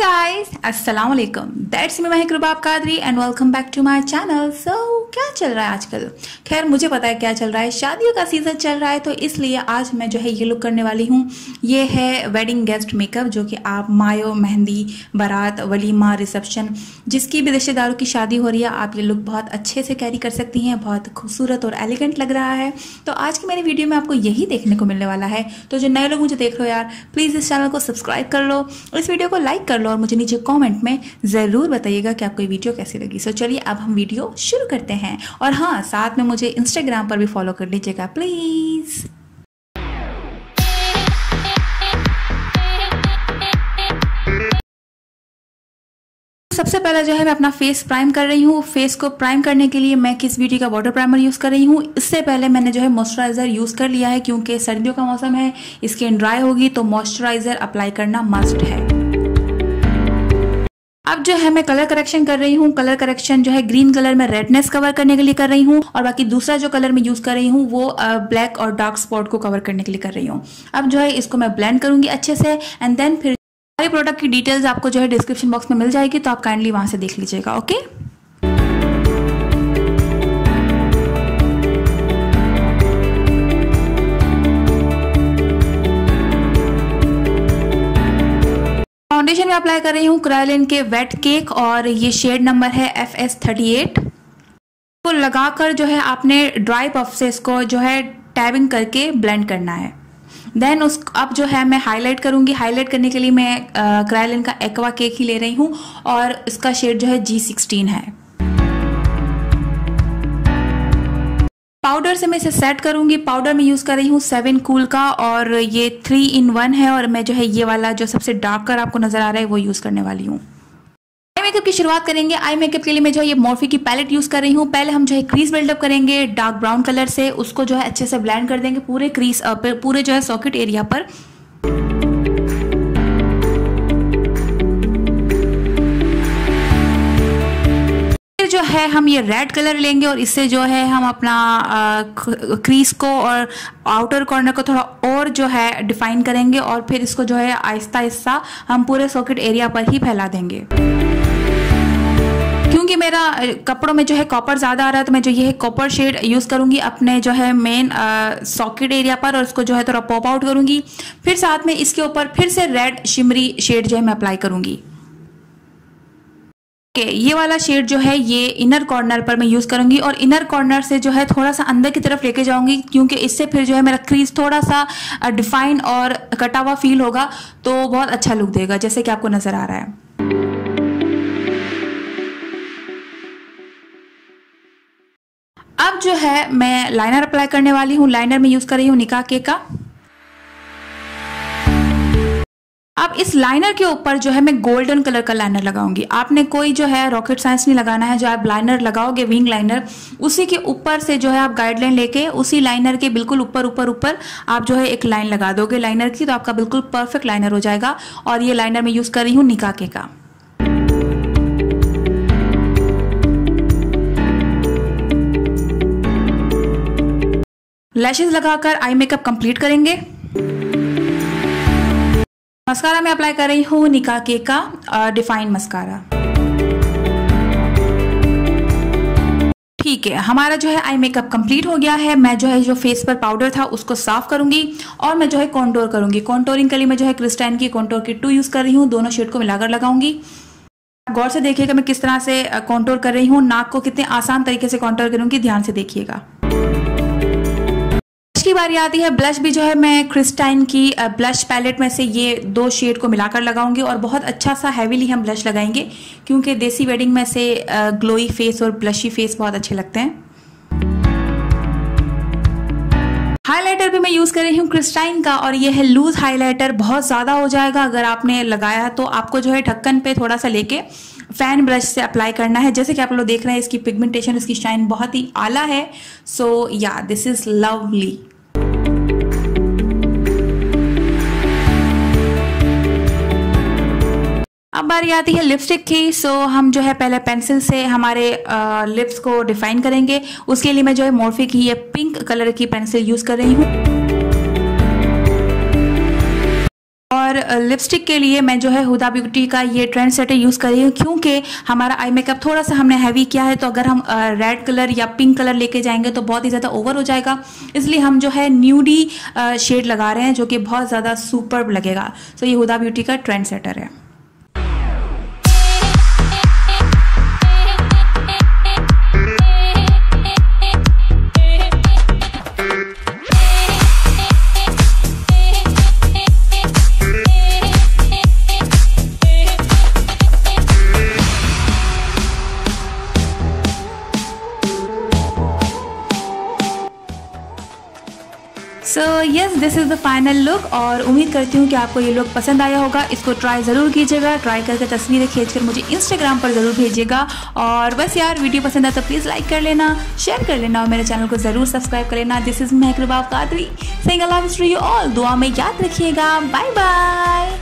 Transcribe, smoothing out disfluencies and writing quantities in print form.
guys, अस्सलाम वालेकुम। That's me Mahak Rubab Qadri and welcome back to my channel. So क्या चल रहा है आजकल? खैर मुझे पता है क्या चल रहा है, शादियों का सीजन चल रहा है, तो इसलिए आज मैं जो है ये लुक करने वाली हूँ। ये है वेडिंग गेस्ट मेकअप, जो कि आप मायो, मेहंदी, बारात, वलीमा, रिसेप्शन, जिसकी भी रिश्तेदारों की शादी हो रही है, आप ये लुक बहुत अच्छे से कैरी कर सकती हैं। बहुत खूबसूरत और एलिगेंट लग रहा है। तो आज की मेरी वीडियो में आपको यही देखने को मिलने वाला है। तो जो नए लोग मुझे देख रहे हो यार, प्लीज़ इस चैनल को सब्सक्राइब कर लो, इस वीडियो को लाइक कर लो और मुझे नीचे कमेंट में ज़रूर बताइएगा कि आपको ये वीडियो कैसी लगी। सो चलिए अब हम वीडियो शुरू करते हैं। और हाँ, साथ में मुझे इंस्टाग्राम पर भी फॉलो कर लीजिएगा प्लीज़। सबसे पहले जो है मैं अपना फेस प्राइम कर रही हूँ। फेस को प्राइम करने के लिए मैं किस ब्यूटी का वाटर प्राइमर यूज़ कर रही हूँ। इससे पहले मैंने जो है मॉइस्चराइज़र यूज़ कर लिया है, क्योंकि सर्दियों का मौसम है, स्किन ड्राई होगी तो मॉइस्चराइज़र अप्लाई करना मस्ट है। अब जो है मैं कलर करेक्शन कर रही हूँ। कलर करेक्शन जो है ग्रीन कलर में रेडनेस कवर करने के लिए कर रही हूँ, और बाकी दूसरा जो कलर मैं यूज़ कर रही हूँ वो ब्लैक और डार्क स्पॉट को कवर करने के लिए कर रही हूँ। अब जो है इसको मैं ब्लेंड करूँगी अच्छे से, एंड देन फिर सारे प्रोडक्ट की डिटेल्स आपको जो है डिस्क्रिप्शन बॉक्स में मिल जाएगी, तो आप काइंडली वहाँ से देख लीजिएगा। ओके, फाउंडेशन में अप्लाई कर रही हूँ क्रायोलिन के वेट केक, और ये शेड नंबर है FS38। को लगाकर जो है आपने ड्राई पफ से इसको जो है टैबिंग करके ब्लेंड करना है। देन अब जो है मैं हाईलाइट करूंगी। हाईलाइट करने के लिए मैं क्रायोलिन का एक्वा केक ही ले रही हूँ, और इसका शेड जो है G16 है। पाउडर से मैं इसे सेट करूंगी। पाउडर में यूज़ कर रही हूँ 7 कूल का, और ये 3 in 1 है, और मैं जो है ये वाला जो सबसे डार्क कर आपको नजर आ रहा है वो यूज़ करने वाली हूँ। आई मेकअप की शुरुआत करेंगे। आई मेकअप के लिए मैं जो है ये मॉर्फी की पैलेट यूज़ कर रही हूँ। पहले हम जो है क्रीज बिल्डअप करेंगे डार्क ब्राउन कलर से, उसको जो है अच्छे से ब्लेंड कर देंगे पूरे क्रीज पूरे जो है सॉकेट एरिया पर। जो है हम ये रेड कलर लेंगे, और इससे जो है हम अपना क्रीज को और आउटर कॉर्नर को थोड़ा और जो है डिफाइन करेंगे, और फिर इसको जो है आहिस्ता आहिस्ता हम पूरे सॉकेट एरिया पर ही फैला देंगे। क्योंकि मेरा कपड़ों में जो है कॉपर ज़्यादा आ रहा है, तो मैं जो ये कॉपर शेड यूज़ करूँगी अपने जो है मेन सॉकेट एरिया पर, और इसको जो है थोड़ा पॉप आउट करूँगी। फिर साथ में इसके ऊपर फिर से रेड शिमरी शेड जो है मैं अप्लाई करूँगी। ये वाला शेड जो है ये इनर कॉर्नर पर मैं यूज़ करूंगी, और इनर कॉर्नर से जो है थोड़ा सा अंदर की तरफ लेके जाऊंगी, क्योंकि इससे फिर जो है मेरा क्रीज थोड़ा सा डिफाइन और कटा हुआ फील होगा, तो बहुत अच्छा लुक देगा, जैसे कि आपको नजर आ रहा है। अब जो है मैं लाइनर अप्लाई करने वाली हूँ। लाइनर में यूज़ कर रही हूँ निका के का। अब इस लाइनर के ऊपर जो है मैं गोल्डन कलर का लाइनर लगाऊंगी। आपने कोई जो है रॉकेट साइंस नहीं लगाना है। जो आप लाइनर लगाओगे विंग लाइनर, उसी के ऊपर से जो है आप गाइडलाइन लेके उसी लाइनर के बिल्कुल ऊपर ऊपर ऊपर आप जो है एक लाइन लगा दोगे लाइनर की, तो आपका बिल्कुल परफेक्ट लाइनर हो जाएगा। और ये लाइनर मैं यूज कर रही हूँ निकाके का। लैशेस लगाकर आई मेकअप कंप्लीट करेंगे। मस्कारा में अप्लाई कर रही हूँ निकाके का डिफाइन मस्कारा। ठीक है, हमारा जो है आई मेकअप कंप्लीट हो गया है। मैं जो है जो फेस पर पाउडर था उसको साफ करूंगी, और मैं जो है कॉन्टोर करूंगी। कॉन्टोरिंग के लिए मैं जो है क्रिस्टाइन की कॉन्टोर किट 2 यूज कर रही हूँ। दोनों शेड को मिलाकर लगाऊंगी। गौर से देखिएगा मैं किस तरह से कॉन्टोर कर रही हूँ। नाक को कितने आसान तरीके से कॉन्टोर करूंगी, ध्यान से देखिएगा। की बारी आती है। ब्लश भी जो है मैं क्रिस्टाइन की ब्लश पैलेट में से ये 2 शेड को मिलाकर लगाऊंगी, और बहुत अच्छा सा हैवीली हम ब्लश लगाएंगे, क्योंकि देसी वेडिंग में से ग्लोई फेस और ब्लशी फेस बहुत अच्छे लगते हैं। हाइलाइटर भी मैं यूज कर रही हूँ क्रिस्टाइन का, और ये है लूज हाइलाइटर। बहुत ज्यादा हो जाएगा अगर आपने लगाया, तो आपको जो है ढक्कन पे थोड़ा सा लेके फैन ब्रश से अप्लाई करना है। जैसे कि आप लोग देख रहे हैं इसकी पिगमेंटेशन, इसकी शाइन बहुत ही आला है। सो या दिस इज लवली। अब बारी आती है लिपस्टिक की। सो हम जो है पहले पेंसिल से हमारे लिप्स को डिफाइन करेंगे। उसके लिए मैं जो है मॉर्फी की ये पिंक कलर की पेंसिल यूज कर रही हूँ। और लिपस्टिक के लिए मैं जो है हुदा ब्यूटी का ये ट्रेंड सेटर यूज़ कर रही हूँ, क्योंकि हमारा आई मेकअप थोड़ा सा हमने हैवी किया है, तो अगर हम रेड कलर या पिंक कलर लेके जाएंगे तो बहुत ही ज़्यादा ओवर हो जाएगा। इसलिए हम जो है न्यूडी शेड लगा रहे हैं, जो कि बहुत ज़्यादा सुपर्ब लगेगा। सो ये हुदा ब्यूटी का ट्रेंड सेटर है। So yes, this is the final look और उम्मीद करती हूँ कि आपको ये लुक पसंद आया होगा। इसको ट्राई ज़रूर कीजिएगा, ट्राई करके तस्वीरें खींचकर मुझे इंस्टाग्राम पर ज़रूर भेजिएगा। और बस यार, वीडियो पसंद आए तो प्लीज़ लाइक कर लेना, शेयर कर लेना और मेरे चैनल को ज़रूर सब्सक्राइब कर लेना। This is Mahak Rubab Qadri saying I love you all. दुआ में याद रखिएगा। Bye bye.